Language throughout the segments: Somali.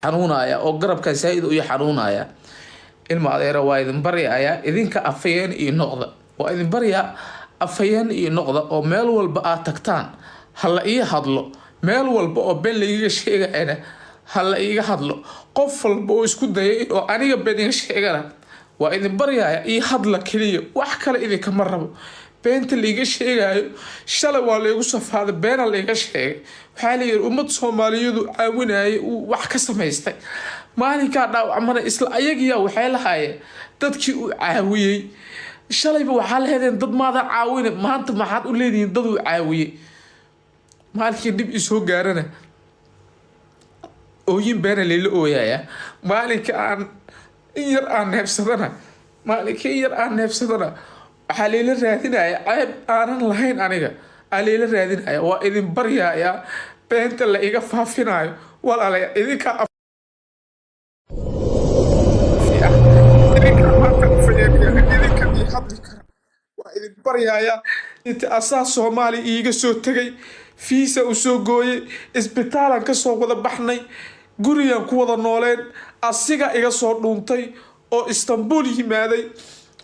xanuunaya oo garabka saayid u xanuunaya ilma adeera waa idin baryaaya idinka afayeen iyo noqda waa idin baryaa afayeen iyo noqda oo meel walba aad tagtaan hala ii hadlo meel walba oo been laiga sheegayna hala iiga hadlo qof walba oo isku dayay oo aniga been iga sheegana waa idin baryaaya ii hadla kaliya wax kale idinka ma rabo beenta laiga sheegayo shalay waa laygu safaaday beena laiga sheegay waxaa la yiri ummad Soomaaliyeed caawinayay wax ka samaystay maalinka dhaawacmana isla ayagiya waxay lahaayeen dadkii uu caawiyay shalayba waxaa la heedeen dad maada caawin maanta maxaad u leedihiin dad uu caawiyay maalinka dib isoo gaarana ooyin beena leelo ooyaya maalinka aan yar aan neefsadana maalinka yar aan neefsadana waxaa leela raadinaya ceeb aanan lahayn aniga leela raadinaya waa idin baryaaya beenta la iga faafinayo walaalayaal idinka waa idin baryaaya inta asaas Soomaali iiga soo tagay fiisa u soo gooyay isbitaalan ka soo wada baxnay gurigan ku wada nooleen asiga iga soo dhuuntay oo Istanbul yimaaday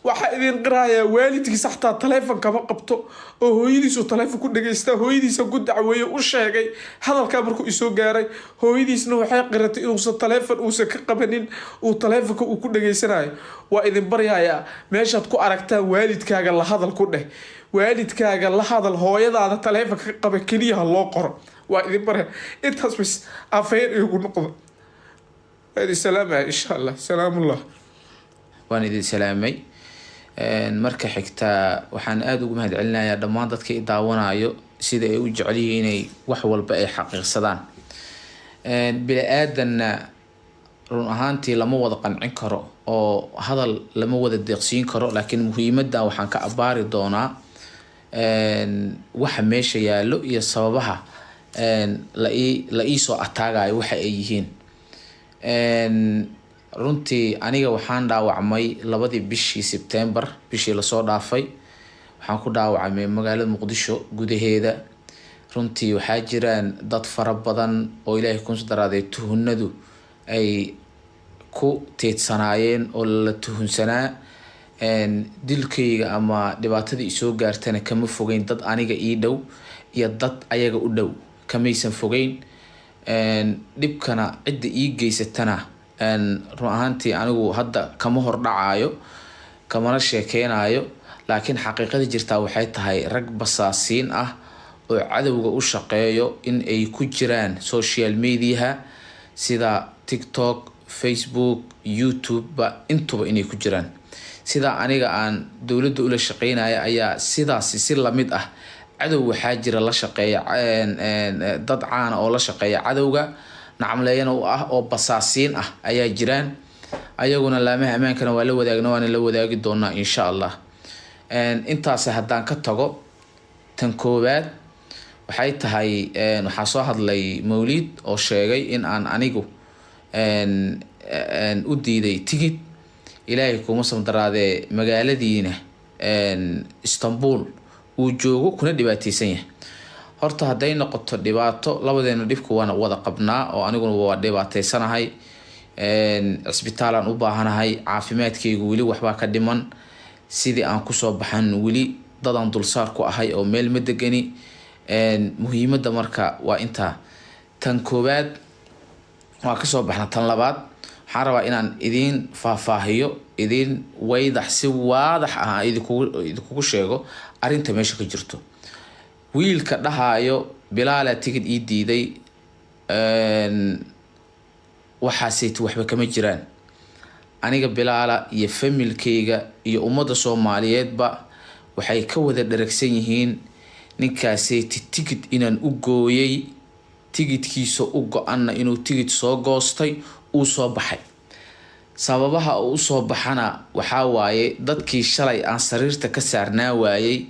waxa idin qiraaya waalidkiisa xataa telefoonka ma qabto oo hooyadiisu telefoon ku dhageysta hooyadiisa ku dacweeyo u sheegay hadalka markuu isoo gaaray hooyadiisna waxay qiratay inuu telefoon uu ka qabanin uu telefoonka uu ku dhageysanayo waa idin baryaaya meeshaad ku aragtaan waalidkaaga la hadal ku dheh waalidkaaga la hadal hooyadaada telefoonka qaba kaliya loo qoro waa idin baraya intaas bis afayeen igu noqdo hadi salaama insha Allah salaamullah waan idin salaamay marka xigta waxaan aad ugu mahadcelinayaa dhammaan dadka i daawanayo sida ay u jecel yihiin inay wax walba ay xaqiiqsadaan bini'aadanna run ahaantii lama wada qancin karo oo hadal lama wada deeqsiin karo laakiin muhiimadda waxaan ka abaari doonaa waxa meesha yaalo iyo sababaha la ii soo ataagayo waxa ay yihiin runtii aniga waxaan dhaawacmay 2 bishii September bishii la soo dhaafay waxaan ku dhaawacmay magaalada Muqdisho gudaheeda runtii waxaa jiraan dad fara badan oo Ilaahay ku daraaday tuhunadu ay ku teedsanaayeen oo la tuhunsanaa dilkayga ama dhibaatadii soo gaartana kama fogeyn dad aniga ii dhow iyo dad ayaga u dhow kamaysan fogeyn dhibkana cid ii geysatana run ahaantii anigu hadda kama hor dhacaayo kamana sheekeenayo laakiin xaqiiqada jirtaa waxay tahay rag basaasiin ah oo cadawga u shaqeeyo in ay ku jiraan social media sida TikTok Facebook YouTube intuba inay ku jiraan sida aniga aan dawladda ula shaqeynaayo ayaa sidaas si la mid ah cadow waxaa jira la shaqeeya dad caan oo la shaqeeya cadawga nacamleeyana oo basaasiin ah ayaa jiraan ayaguna laamaha amaankana waa la wadaagna waana la wadaagi doonaa insha Allah intaas haddaan ka tago tan koowaad waxay tahay waxa soo hadlay Mawlid oo sheegay in aan anigu u diiday tigid Ilaahay kuma samdaraade magaaladiina Istanbul uu joogo kuna dhibaataysan yahay horta haday noqoto dhibaato labadeena dhibku waana wada qabnaa oo aniguna waa dhibaataysanahay isbitaalan u baahanahay caafimaadkaygu wali waxba ka dhiman sidii aan ku soo baxan wali dadan dulsaar ku ahay oo meel ma degani muhiimadda marka waa inta tan koobaad waa ka soo baxna tan labaad waxaan rabaa inaan idin faahfaahiyo idin waydax si waadax ah idinku sheego arinta meesha ka jirto wiilka dhahayo bilaala tigid ii diiday waxaasayt waxba kama jiraan aniga bilaala iyo familkayga iyo ummadda Soomaaliyeedba waxay ka wada dharagsan yihiin ninkaasayt tigid inaan u gooyay tigidkiisa u go'ana inuu tigid soo goostay uu soo baxay sababaha uu soo baxana waxa waaye dadkii shalay aan sariirta ka saarnaa waayay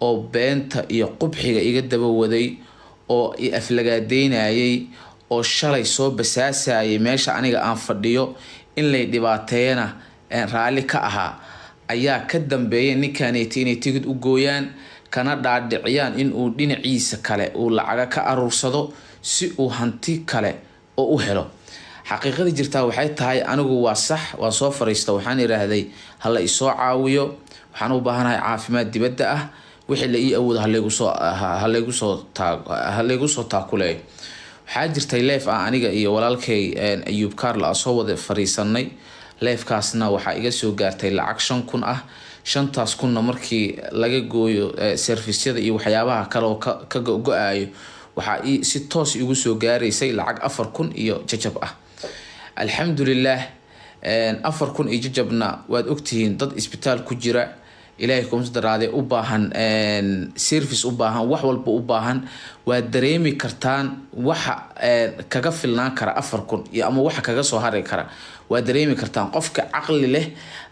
oo beenta iyo qubxiga iga daba waday oo aflagaadeynayay oo shalay soo basaasayay meesha aniga aan fadhiyo in lay dhibaateena raali ka ahaa ayaa ka dambeeyay ninkaneeti inay tigid u gooyaan kana dhaadhiciyaan in uu dhinaciisa kale uu lacaga ka aruursado si uu hanti kale oo u helo xaqiiqada jirtaa waxay tahay anigu waa sax waan soo fariista waxaan iraahday hala isoo caawiyo waxaan u baahanahay caafimaad dibadda ah wixii la ii awood haleegu soo taakulay waxaa jirtay leef aniga iyo walaalkay Ayub Karla soo wada fariisanay leefkaasna waxaa iga soo gaartay lacag 5,000 ah 5,000 markii laga gooyo serviceyada iyo waxyaabaha kale oo ka go'aayo waxaa si toos igu soo gaareysay lacag 4,000 iyo jajab ah alxamdulillah 4,000 iyo jajabna waad ogtihiin dad isbitaal ku jira ilaahay kuma daraade u baahan service u baahan wax walba u baahan waa dareemi kartaan waxa kaga filnaan kara 4,000 iyo ama waxa kaga soo haray kara waa dareemi kartaan qofka aqli leh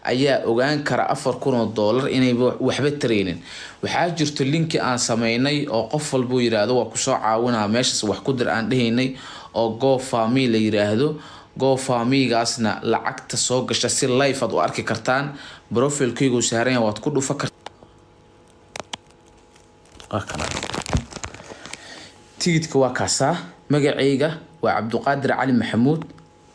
ayaa ogaan kara $4,000 inay waxba tareenin waxaa jirto linki aan sameynay oo qof walba yiraahdo waa ku soo caawinaa meeshas wax ku dir aan dhahaynay oo GoFundMe la yiraahdo GoFundMe-gaasna lacagta soo gasha si live aad u arki kartaan profile-kaygu saaran waad ku dhufa kartaan tigidhka waa kaasa magacayga waa Cabduqaadir Cali Maxamuud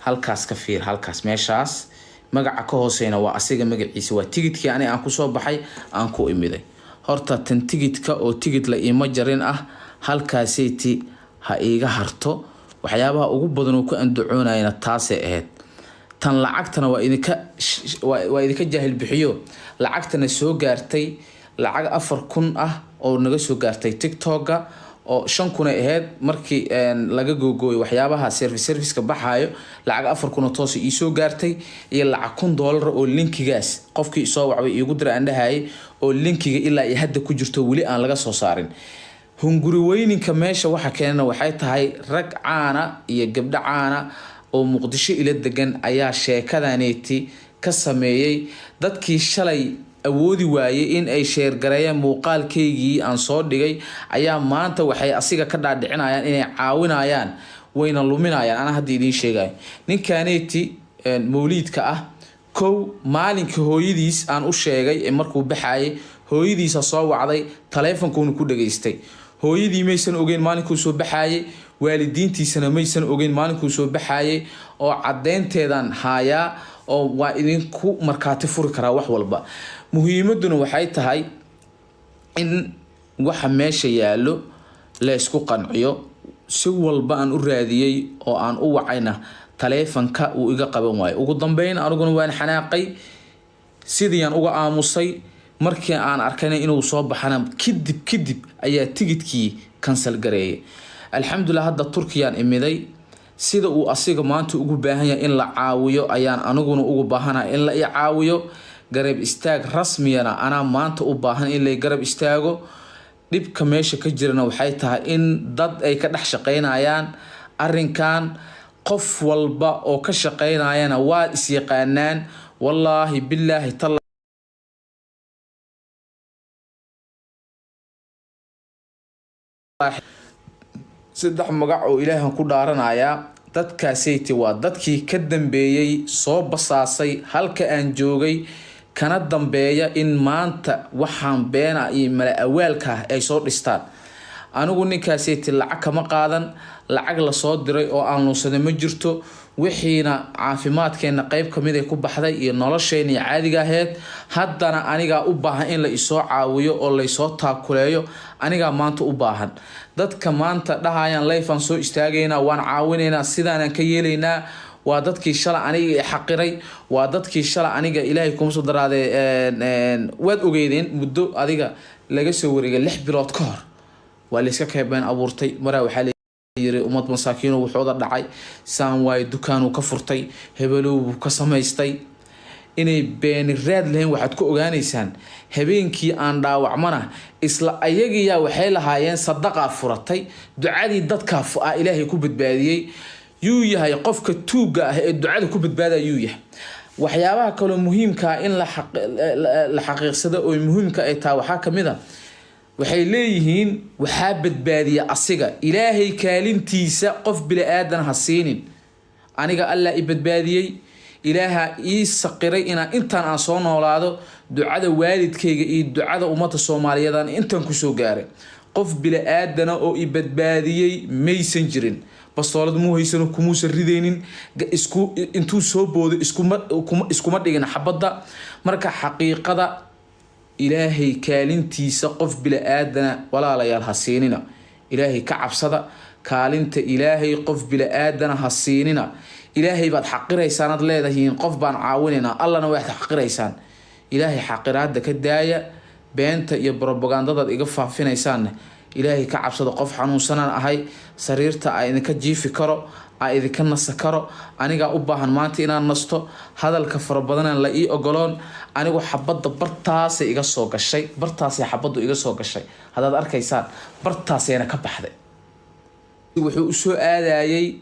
halkaas ka fiir halkaas meeshaas magaca ka hooseena waa asiga magaciisa waa tigidhkii aan ku soo baxay aan ku imiday horta tan tigidhka oo tigidh la iima jarin ah halkaaseyti ha iiga harto waxyaabaha ugu badan oo ku andacoonayna taasay ahayd tan lacagtana waa idinka jaahil bixiyo lacagtana soo gaartay lacag 4,000 ah oo naga soo gaartay TikTok-ga oo 5,000 ahayd markii laga googooy waxyaabaha service ka baxayo lacag 4,000 toos ii soo gaartay iyo lacag $1,000 oo linkigaas qofkii soo wacbay iigu diray aan dhahay oo linkiga ilaa ay hadda ku jirto wali aan laga soo saarin hunguri weyninka meesha waxa keenana waxay tahay rag caana iyo gabdho caana oo Muqdisho ila degan ayaa sheekadaneeti ka sameeyay dadkii shalay awoodi waayay in ay share gareeyaan muuqaalkeygii aan soo dhigay ayaa maanta waxay asiga ka dhaadhicinayaan inay caawinayaan wayna luminayaan ana hadii idin sheegay ninkaneeti mawliidka ah kow maalinka hooyadiis aan u sheegay markuu baxayay hooyadiisa soo wacday taleefankoona ku dhageystay hooyadii maysan ogeyn maalinkuu soo baxayay waalidiintiisana maysan ogeyn maalinkuu soo baxayay oo cadeynteedan haayaa oo waa idinku markaati furi karaa wax walba muhiimaduna waxay tahay in waxa meesha yaalo la isku qanciyo si walba aan u raadiyay oo aan u wacayna taleefanka uu iga qaban waayo ugu dambeyn aniguna waan xanaaqay sidii aan uga aamusay markii aan arkay inuu soo baxana kadib ayaa tigidhkii cancel gareeyay alxamdulillah hadda Turkiyaan imiday sida uu asiga maanta ugu baahan yahay in la caawiyo ayaan aniguna ugu baahanahay in la caawiyo garab istaag rasmiyana ana maanta u baahan in la garab istaago dibka meesha ka jirana waxay tahay in dad ay ka dhax shaqeynayaan arinkan qof walba oo ka shaqeynayana waa is yaqaanaan wallahi billahi saddex magac oo ilaahan ku dhaaranaya dadkaaseyti waa dadkii ka dambeeyay soo basaasay halka aan joogay kana dambeeya in maanta waxaan beena iyo mala awaalka ay soo dhistaan anigu ninkaaseti lacag kama qaadan lacag la soo diray oo aan lunsada ma jirto wixiina caafimaadkeena qayb kamid ay ku baxday iyo nolosheena caadiga ahayd haddana aniga u baahan in la isoo caawiyo oo la isoo taakuleeyo aniga maanta u baahan dadka maanta dhahayaan leefan soo istaagayna waan caawinayna sidaan ka yeelaynaa waa dadkii shala aniga xaqiray waa dadkii shala aniga ilaahay kuma soo daraade waad ogeydeen muddo adiga laga soo wareegay 6 bilood ka hor waa la iska kaybeen abuurtay maraa waxa yiri umad masaakiin oo wuxuu dhacay saan way dukaan uu ka furtay hebelow ka samaystay inay been raad lahayn waxaad ku ogaanaysaan habeenkii aan dhaawacmana isla ayagiya waxay lahaayeen sadaqa furatay ducadii dadka ilaahay ku badbaadiyay yuu yahay qofka tuuga ah ee ducada ku badbaadaya yuu yahay waxyaabaha kale muhiimka in la xaqiiqsado oo muhiimka ay taa waxa kamid ah waxay leeyihiin waxa badbaadiya asiga ilaahay kaalintiisa qof bila aadan ha siinin aniga alla i badbaadiyay ilaaha ii saqiray intaan aan soo noolaado ducada waalidkayga iyo ducada ummadda Soomaaliyeed intaan ku soo gaaray qof bila aadana oo i badbaadiyay maysan jirin bastoolad muu haysano kumuusan ridaynin intuu soo boodo iskuma dhigin xabadda. marka xaqiiqada ilaahay kaalintiisa qof bila aadana walaalayaal ha siinina. ilaahay ka cabsada, kaalinta ilaahay qof bila aadana ha siinina. ilaahay baad xaqiraysaan ad leedahiin qof baan caawinaynaa, allana waad xaqiraysaan. ilaahay xaqiraada ka daaya, beenta iyo propagandadaad iga faafinaysaanna ilaahay ka cabsada. qof xanuunsanaan ahay, sariirta aa idinka jiifi karo, aa idinka nasa karo. anigaa u baahan maanta inaan nasto, hadalka fara badanaan la ii ogoloon. anigu xabadda bartaasay iga soo gashay, bartaasay xabaddu iga soo gashay. haddaad arkaysaan bartaasayna ka baxday. wuxuu usoo aadayay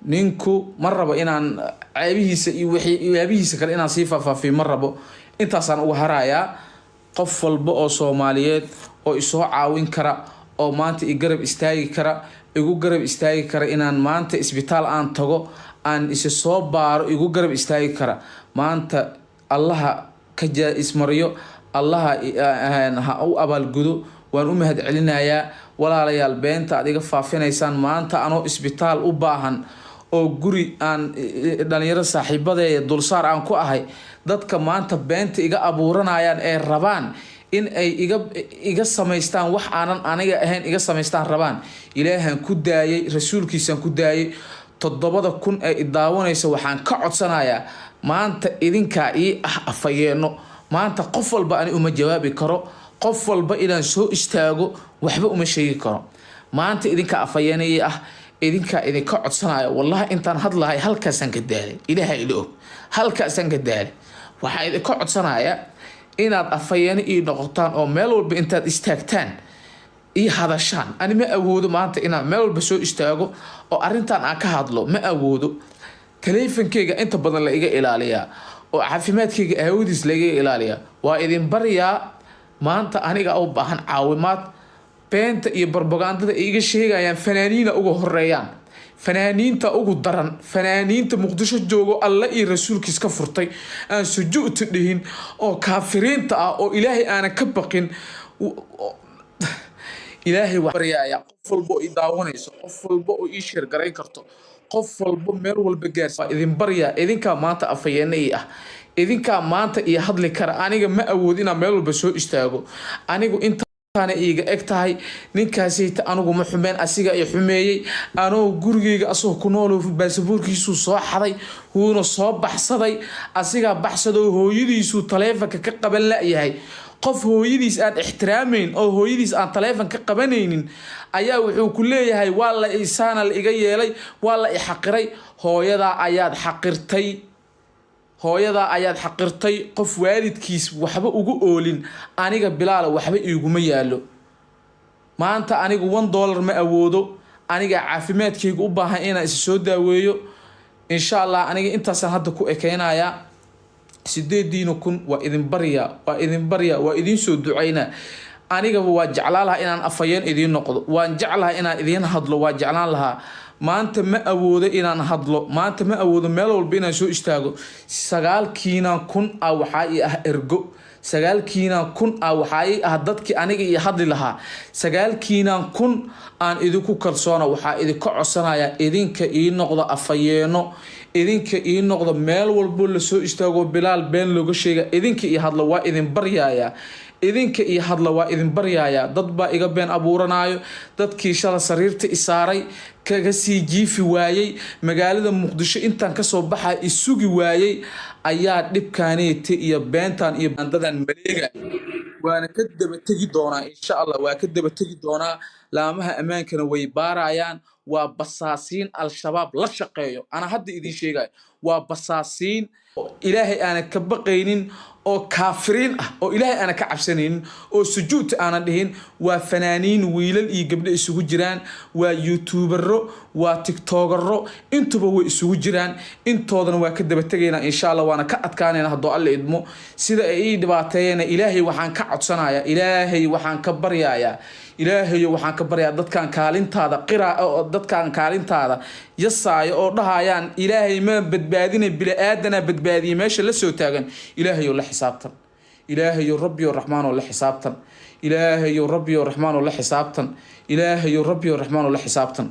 ninku, ma rabo inaan ceebihiisa iyo waxyaabihiisa kale inaan sii faahfaafiyo, ma rabo. intaasaan uga harayaa. qof walba oo Soomaaliyeed oo isoo caawin kara, oo maanta i garab istaagi kara, igu garab istaagi kara inaan maanta isbitaal aan tago, aan isa soo baaro, igu garab istaagi kara. maanta allaha ka ismariyo, allaha ha u abaalgudo. waan u mahad celinayaa walaalayaal beenta aad iga faafinaysaan. maanta anoo isbitaal u baahan oo guri aan dhalinyaro saaxiibadeeya dulsaar aan ku ahay, dadka maanta beenta iga abuuranayaan ee rabaan in ay iga samaystaan wax aanan aniga ahayn, iga samaystaan rabaan. ilaahan ku daayay, rasuulkiisaan ku daayay. 7,000 ee daawanaysa waxaan ka codsanayaa maanta idinkaa ii afhayeeno. maanta qof walba ani uma jawaabi karo, qof walba inaan soo istaago waxba uma sheegi karo. maanta idinkaa afhayeenay idinkaa idinka codsanaya. wallahi intaan hadlahay halkaasaan ka daalay, ilaahay ila og, halkaasaan ka daalay. waxaa idinka codsanaya inaad afhayeeno ii noqotaan oo meel walba intaad istaagtaan ii hadashaan. ani ma awoodo maanta inaan meel walba soo istaago oo arrintan aan ka hadlo, ma awoodo. taleefankeyga inta badan la iga ilaaliyaa, oo caafimaadkeyga awoodiis laiga ilaaliyaa. waa idin baryaa maanta aniga u baahan caawimaad. beenta iyo propagandada iga sheegayaan fanaaniina ugu horeeyaan, fanaaniinta ugu daran, fanaaniinta muqdisho joogo alla iyo rasuulkiis ka furtay, aan sujuud dhihin, oo kaafiriinta ah, oo ilaahay aanan ka baqin. ilaahay waa baryaaya qof walba oo i daawanayso, qof walba oo ii sheer garayn karto, qof walba meel walba gaarsi. idin baryaa idinkaa maanta afhayeena ii ah, idinkaa maanta iyo hadli kara. aniga ma awood inaan meel walba soo istaago. anigu intaana iiga eg tahay ninkaasayta anigu ma xumeen, asiga ay xumeeyey. anoo gurigeyga asagoo ku nool baasaboorkiisuu soo xaday, wuuna soo baxsaday. asigaa baxsadoo hooyadiisuu taleefanka ka qaban la'yahay. qof hooyadiis aan ixtiraamayn oo hooyadiis aan taleefan ka qabanaynin ayaa wuxuu ku leeyahay waa la isaana la iga yeelay, waa la i xaqiray. hooyadaa ayaad xaqirtay, hooyadaa ayaad xaqirtay. qof waalidkiis waxba ugu oolin, aniga bilaala waxba iiguma yaalo. maanta anigu $1 ma awoodo. aniga caafimaadkeyga u baahan inaan isa soo daaweeyo. insha Allah aniga intaasaan hadda ku ekeynayaa. 8,000 waa idin baryaa, waa idin soo ducaynaa. anigaba waa jeclaan lahaa inaan afhayeen idiin noqdo, waan jeclahay inaan idiin hadlo, waa jeclaan lahaa. maanta ma awoodo inaan hadlo, maanta ma awoodo meel walba inaan soo istaago. 9,000 waxaa ii ah ergo, 9,000 waxaa ii ah dadkii aniga ii hadli lahaa. 9,000 aan idinku kalsoona. waxaa idinka codsanayaa idinka ii noqdo afhayeeno, idinka ii noqdo meel walbo la soo istaago bilaal been looga sheega. idinka ii hadlo waa idin baryaaya, idinka ii hadla waa idin baryaaya. dad baa iga been abuuranaayo, dadkii shala sariirta isaaray kaga sii jiifi waayey, magaalada muqdisho intaan kasoo baxaa isugi waayey, ayaa dhibkaaneeta iyo beentan iyo bandadan maleega. waana ka daba tegi doonaa insha Allah, waa ka daba tegi doonaa. laamaha ammaankana way baarayaan. waa basaasiin al-shabaab la shaqeeyo. ana hadda idin sheegayo waa basaasiin ilaahay aanan ka baqaynin, oo kaafiriin ah, oo ilaahay aanan ka cabsanaynin, oo sujuudta aanan dhihin. waa fanaaniin wiilal iyo gabdho isugu jiraan, waa youtubero, waa tiktokero, intuba way isugu jiraan. intoodana waa ka daba tegaynaa insha Allah, waana ka adkaanayna haddoo alle idmo. sida ay ii dhibaateeyeen ilaahay waxaan ka codsanayaa, ilaahay waxaan ka baryayaa, ilaahay waxaan ka baryaa dadkan kaalintaada dadkan kaalintaada yasaayo oo dhahayaan ilaahay ma badbaadinay bili aadana badbaadiyay meesha la soo taagan. ilaahay la xisaabtan, ilaahay rabbi raxmaan oo la xisaabtan, ilaahay rabbi raxmaan oo la xisaabtan, ilaahay rabbi raxmaan oo la xisaabtan.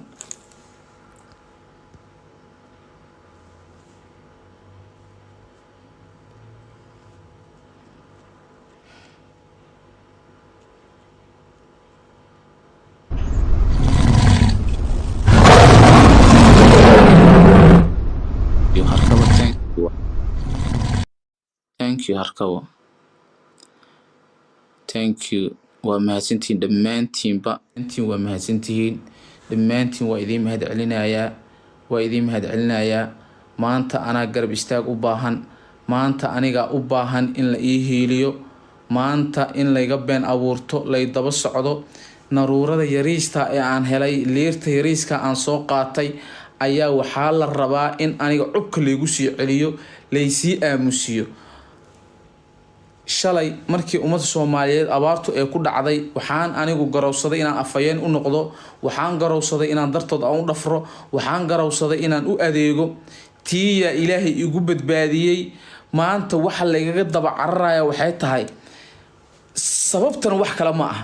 you harkawa. Thank you. waa mahadsantihiin dhammaantiinba intiin waa mahadsantihiin dhammaantiin waa idiin mahadcelinayaa maanta anaa garab istaag u baahan maanta aniga u baahan in la ii hiiliyo maanta in layga been abuurto lay daba socdo naruurada yariista ee aan helay leerta yariiska aan soo qaatay ayaa waxaa la rabaa in aniga cubka laygu sii celiyo laysii aamusiyo shalay markii ummadda Soomaaliyeed abaartu ee ku dhacday waxaan anigu garowsaday inaan afayeen u noqdo waxaan garowsaday inaan dartood aan u dhafro waxaan garowsaday inaan u adeego tiya Ilaahay igu badbaadiyay maanta waxa laygaga daba cararaya waxay tahay sababtan wax kale ma aha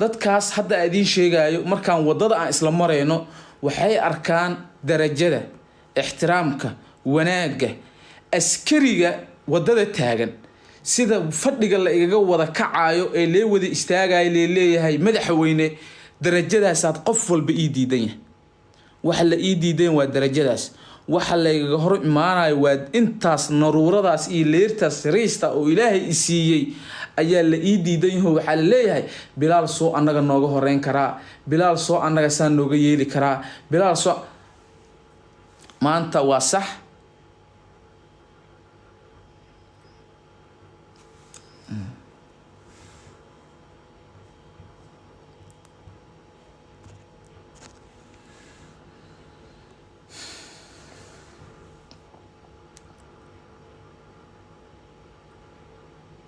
dadkaas hadda aadiin sheegayo markaan wadada aan isla mareyno waxay arkaan darajada ixtiraamka wanaaga askariga wadada taagan sida fadhiga la igaga wada kacayo ee lee wada istaagay leeyahay madaxweyne darajadaas aad qof walba ii diidan yahay waxa la ii diidan waa darajadaas waxa la igaga hor imaanayo waa intaas naruuradaas iyo leertaas reesta oo Ilaahay isiiyay ayaa la ii diidan yahay waxa la leeyahay bilaal soo anaga nooga horeyn karaa bilaal soo anaga saan nooga yeeli karaa bilaal soo maanta waa sax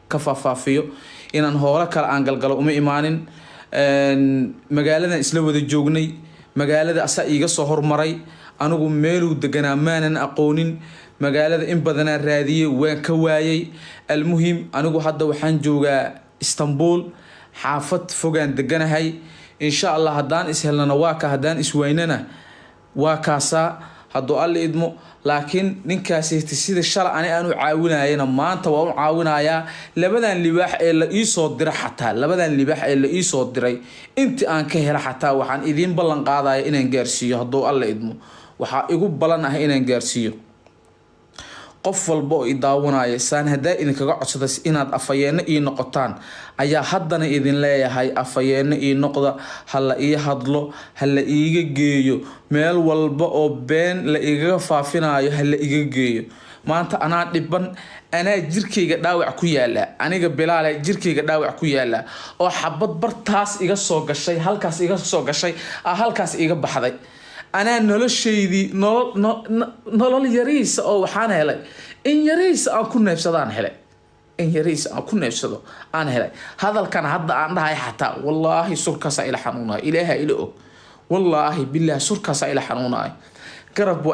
kafafaafiyo inaan hoola kala aan galgalo uma imaanin magaaladan isla wada joognay magaalada asaa iiga soo hormaray anigu meelu deganaa maanan aqoonin magaalada in badan raadiyay waan ka waayay almuhim anigu hadda waxaan joogaa Istanbul xaafad fogaan deganahay insha Allah hadaan is helnana waa ka hadaan is weynana waa kaasa hadoo alla idmo laakiin ninkaasi sida shala aanu caawinayna maanta waa u caawinayaa labadan libaax ee la ii soo diray xataa labadan libaax ee la ii soo diray inta aan ka hela xataa waxaan idin ballan qaadayaa inaan gaarsiiyo hadoo alla idmo waxa igu balan ah inaan gaarsiiyo qof walba oo idaawanaya saan hadaa idin kaga codsada inaad afayeena ii noqotaan ayaa haddana idin leeyahay afayeena ii noqda hala ii hadlo hala iiga geeyo meel walba oo been la iiga faafinayo hala iiga geeyo maanta anaa dhiban anaa jirkeyga dhaawac ku yaala aniga bilaal jirkeyga dhaawac ku yaala oo xabad bartaas iga soo gashay halkaas iga soo gashay halkaas iga baxday أنا نلشيدي نلل يريس أو حان هلا إن يريس أكون نفسدان هلا إن يريس أكون نفسده أنا هلا هذا كان هذا عندها حتى والله سرك سائل حنونا إلها إلهه والله بالله سرك سائل حنونا قرب